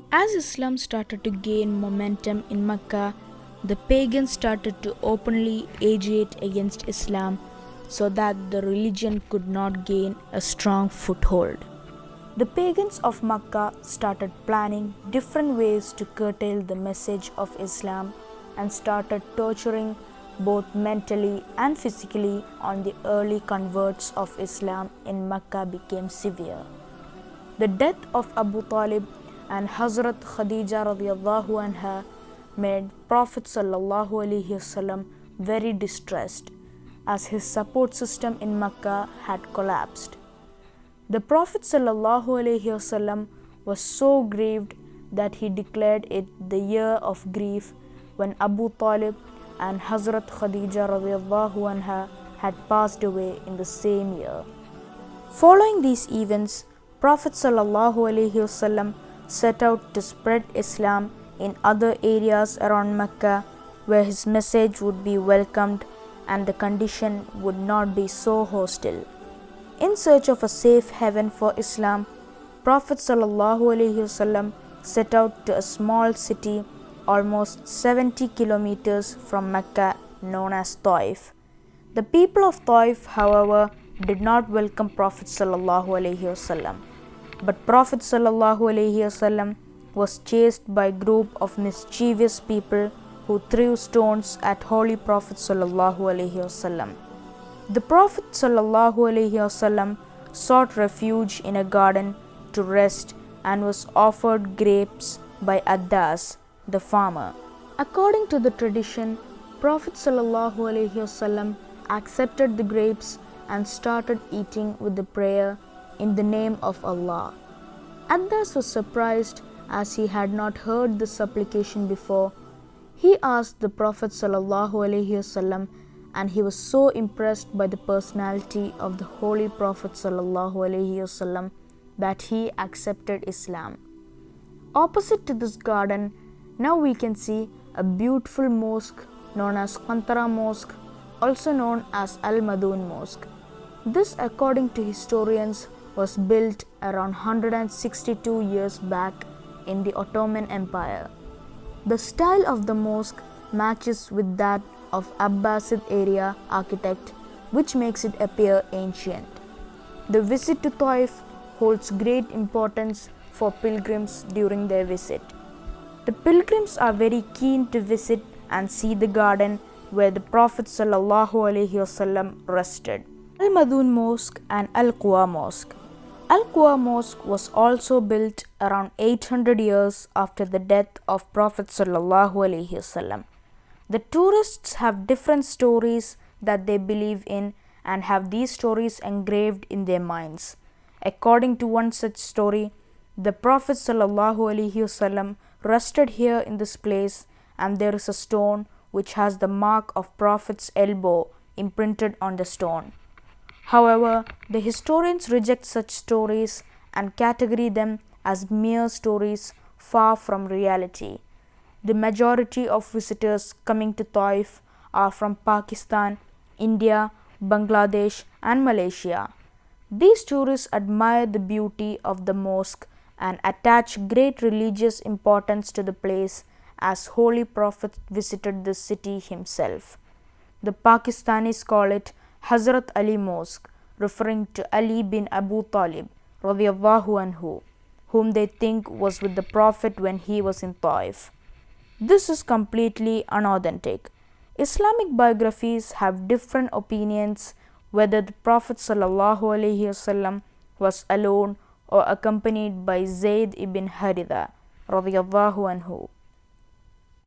As Islam started to gain momentum in Mecca, the pagans started to openly agitate against Islam so that the religion could not gain a strong foothold. The pagans of Mecca started planning different ways to curtail the message of Islam and started torturing both mentally and physically on the early converts of Islam in Mecca became severe. The death of Abu Talib and Hazrat Khadija radiallahu anha made Prophet sallallahu alaihi wasallam very distressed as his support system in Mecca had collapsed. The Prophet sallallahu alaihi wasallam was so grieved that he declared it the year of grief when Abu Talib and Hazrat Khadija radiallahu anha had passed away in the same year. Following these events, Prophet sallallahu alaihi wasallam set out to spread Islam in other areas around Mecca where his message would be welcomed and the condition would not be so hostile. In search of a safe haven for Islam, Prophet sallallahu alaihi wasallam set out to a small city almost 70 kilometers from Mecca known as Taif. The people of Taif, however, did not welcome Prophet sallallahu alaihi wasallam. But Prophet sallallahu alaihi wasallam was chased by a group of mischievous people who threw stones at Holy Prophet sallallahu alaihi wasallam. The Prophet sallallahu alaihi wasallam sought refuge in a garden to rest and was offered grapes by Addas, the farmer. According to the tradition, Prophet sallallahu alaihi wasallam accepted the grapes and started eating with the prayer in the name of Allah. Addas was surprised as he had not heard the supplication before. He asked the Prophet sallallahu alaihi wasallam and he was so impressed by the personality of the Holy Prophet sallallahu alaihi wasallam that he accepted Islam. Opposite to this garden, now we can see a beautiful mosque known as Qantara Mosque, also known as Al-Madun Mosque. This, according to historians, was built around 162 years back in the Ottoman Empire. The style of the mosque matches with that of Abbasid area architect, which makes it appear ancient. The visit to Taif holds great importance for pilgrims during their visit. The pilgrims are very keen to visit and see the garden where the Prophet sallallahu alaihi wasallam rested. Al-Madun Mosque and Al-Quwa Mosque. Al-Quwa Mosque was also built around 800 years after the death of Prophet sallallahu alaihi wasallam. The tourists have different stories that they believe in and have these stories engraved in their minds. According to one such story, the Prophet sallallahu alaihi wasallam rested here in this place and there is a stone which has the mark of Prophet's elbow imprinted on the stone. However, the historians reject such stories and categorize them as mere stories far from reality. The majority of visitors coming to Taif are from Pakistan, India, Bangladesh and Malaysia. These tourists admire the beauty of the mosque and attach great religious importance to the place as Holy Prophet visited the city himself. The Pakistanis call it Hazrat Ali Mosque, referring to Ali bin Abu Talib radiyallahu anhu, whom they think was with the Prophet when he was in Taif. This is completely unauthentic. Islamic biographies have different opinions whether the Prophet sallallahu alaihi wasallam was alone or accompanied by Zayd ibn Haritha radiyallahu anhu.